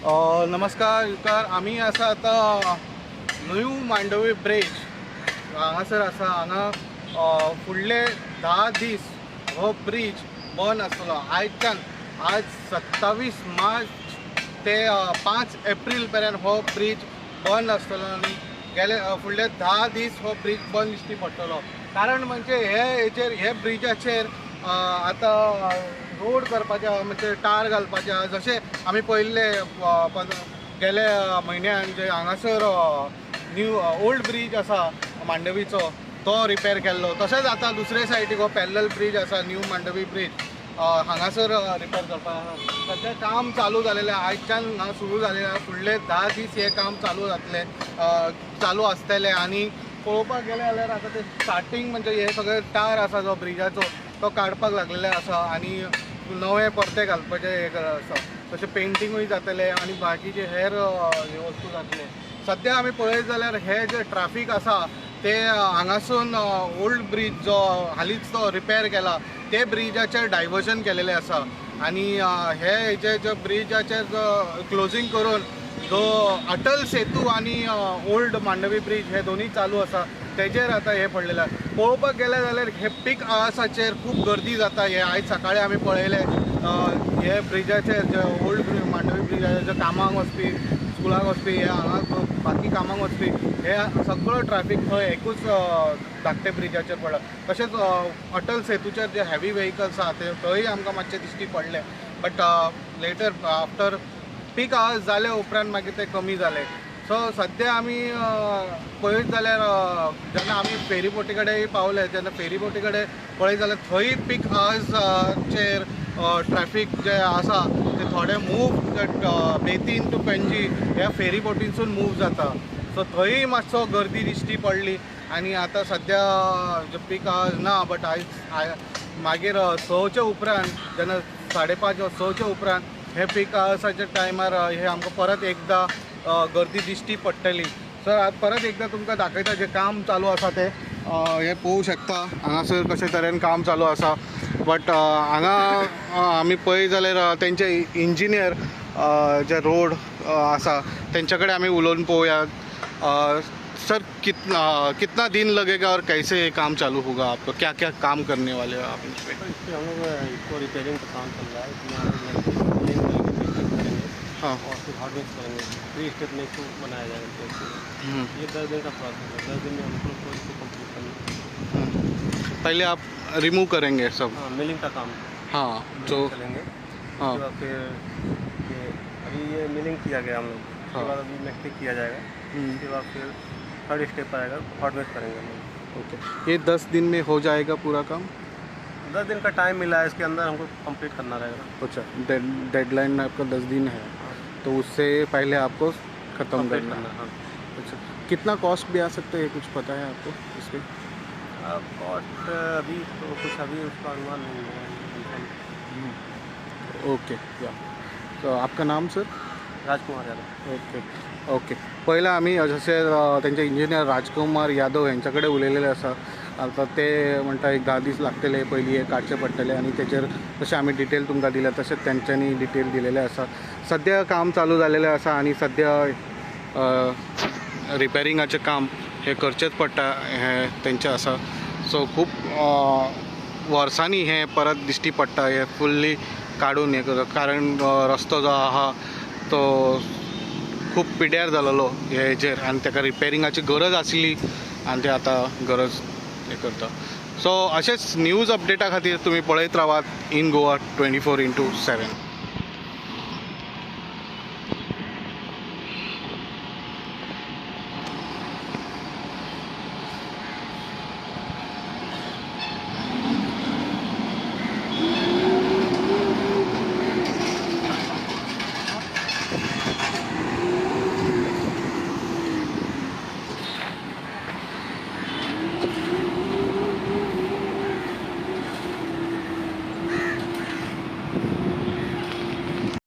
नमस्कार आम्ही असा आता न्यू मांडवी ब्रिज हांगासर आसा। हांगा फुडले 10 दीस हो ब्रिज बंद आसलो। आज 27 मार्च ते 5 एप्रिल पर्यंत हो ब्रिज बंद आसतलो आनी गेले फुडले 10 दीस हो ब्रिज बंद दिश्टी पडटलो। कारण म्हणजे हे ब्रिजाचेर आता रोड करपाचे म्हणजे टार घालपाचे जशें आमी पळयल्ले गेले म्हयन्यान जे हांगासर न्यू ओल्ड ब्रिज आसा मांडवीचो तो रिपेर केल्लो, तशेंच आतां दुसरे सायडीक हो पॅरलल ब्रिज आसा न्यू मांडवी ब्रिज हांगासर रिपेर करपाक सद्या काम चालू जालेलें। आयच्यान हांगा सुरू जालेलें, फुडले 10 दीस हे काम चालू जातलें, चालू आसतलें। आनी पळोवपाक गेले जाल्यार आतां ते स्टार्टींग म्हणजे हे सगळे टार आसा जो ब्रिजाचो तो काडपाक लागलेले आसा आनी नवे परते घालपाचे हे आसा, तशें पेंटिंगूय जातलें आनी बाकीचे हेर वस्तू जातले। सद्या आमी पळयत जाल्यार हे जे ट्रॅफिक आसा ते हांगासून ओल्ड ब्रिज जो हालींच तो रिपेर केला ते ब्रिजाचेर डायवर्जन केलेले आसा आनी हे जे ब्रिजाचेर जो क्लोजिंग करून जो अटल सेतू आनी ओल्ड मांडवी ब्रिज हे दोन्ही चालू आसा तेजेर आतां हे पडलेले आसा। पळोवपाक गेले जाल्यार हे पीक आवर्साचेर खूब गर्दी जाता। हे आयज सकाळी आमी पळयले हे ब्रिजाचेर जे ओल्ड मांडवी ब्रिजाचेर जे कामाक वचपी स्कुलाक वचपी हे हांगा बाकी कामाक वचपी हे सगळो ट्रॅफिक थंय एकूच धाकटे ब्रिजाचेर पडला। तशेंच अटल सेतूचेर जे हेवी व्हेकल्स आसा ते थंय आमकां मातशे दिश्टी पडले, but later after peak hours जाले उपरांत मागीर ते कमी जाले। सो सद्या आमी पळयत जाल्यार जेन्ना आमी फेरीबोटी कडेन पावले तेन्ना फेरीबोटी कडेन पळयत जाल्यार थंय पीक आवर्सचेर ट्रॅफिक जे आसा ते थोडे मूव बेतीन टू पेंजी ह्या फेरीबोटींसून मूव जाता। सो थंय मातसो गर्दी दिश्टी पडली आनी आतां सद्या पीक आवर्स ना, बट आयज मागीर 6चे उपरांत जेन्ना 5:30 वा 6चे उपरांत हे पीक आवर्साच्या टायमार हे आमकां परत एकदा गर्दी दिश्टी पडटली। सर आज परत एकदा तुमकां दाखयता जे काम चालू आसा ते हे पळोवंक शकता हांगासर कशे तरेन काम चालू आसा। बट हांगा आमी पळयत जाल्यार तेंचे इंजिनियर जे रोड आसा तेंच्या कडेन आमी उलोवन पळोवया। सर कितना दिन लगेगा और कैसे ये काम चालू होगा आपको, क्या क्या काम करने वाले हो आप इस पे? हम लोग इसको रिपेयरिंग का काम चल रहा है, इसमें हम लोग करेंगे हाँ और फिर हार्ड वर्क करेंगे। 3 स्टेप में इसको बनाया जाएगा। ये 10 दिन का प्रोसेस है, 10 दिन में हम लोग को इसको कंप्लीट करना। पहले आप रिमूव करेंगे सब? हाँ, मिलिंग का काम हाँ जो चलेंगे। हाँ उसके बाद फिर अभी ये मिलिंग किया गया हम लोग, उसके बाद अभी मैक्टिक किया जाएगा। उसके बाद फिर 3rd स्टेप आएगा, हार्ड वर्क करेंगे हम लोग। ओके, ये 10 दिन में हो जाएगा पूरा काम? 10 दिन का टाइम मिला है, इसके अंदर हमको कंप्लीट करना रहेगा। अच्छा, डेडलाइन आपका 10 दिन है, तो उससे पहले आपको ख़त्म करना है। हाँ। अच्छा, कितना कॉस्ट भी आ सकता है, कुछ पता है आपको इस पर? कॉस्ट अभी तो कुछ अभी उसका अनुमान नहीं है। ओके या, तो आपका नाम sir? Rajkumar Yadav. Okay okay, पहिला आम्ही जसे त्यांचे इंजिनियर राजकुमार यादव यांच्याकडे उलयलेले आसा। आता ते म्हणटा एक 10 दीस लागतले, पयलीं हे काडचे पडटले आनी तेचेर जशें आमी डिटेल तुमकां दिल्या तशेंच तेंच्यांनी डिटेल दिलेले आसा। सद्या काम चालू जालेलें आसा आनी सद्या रिपेरिंगाचें काम हे करचेंच पडटा हे तेंचें आसा। सो खूब वर्सांनी हे परत दिश्टी पडटा हे फुल्ली काडून हे करता, कारण रस्तो जो आहा तो खूब पिड्यार जालोलो हेजेर आनी ताका रिपेरिंगाची गरज आसली आनी ते आतां गरज हे करता। सो अशेंच न्यूज अपडेटा खातीर तुमी पळयत रावात इन गोवा 24/7।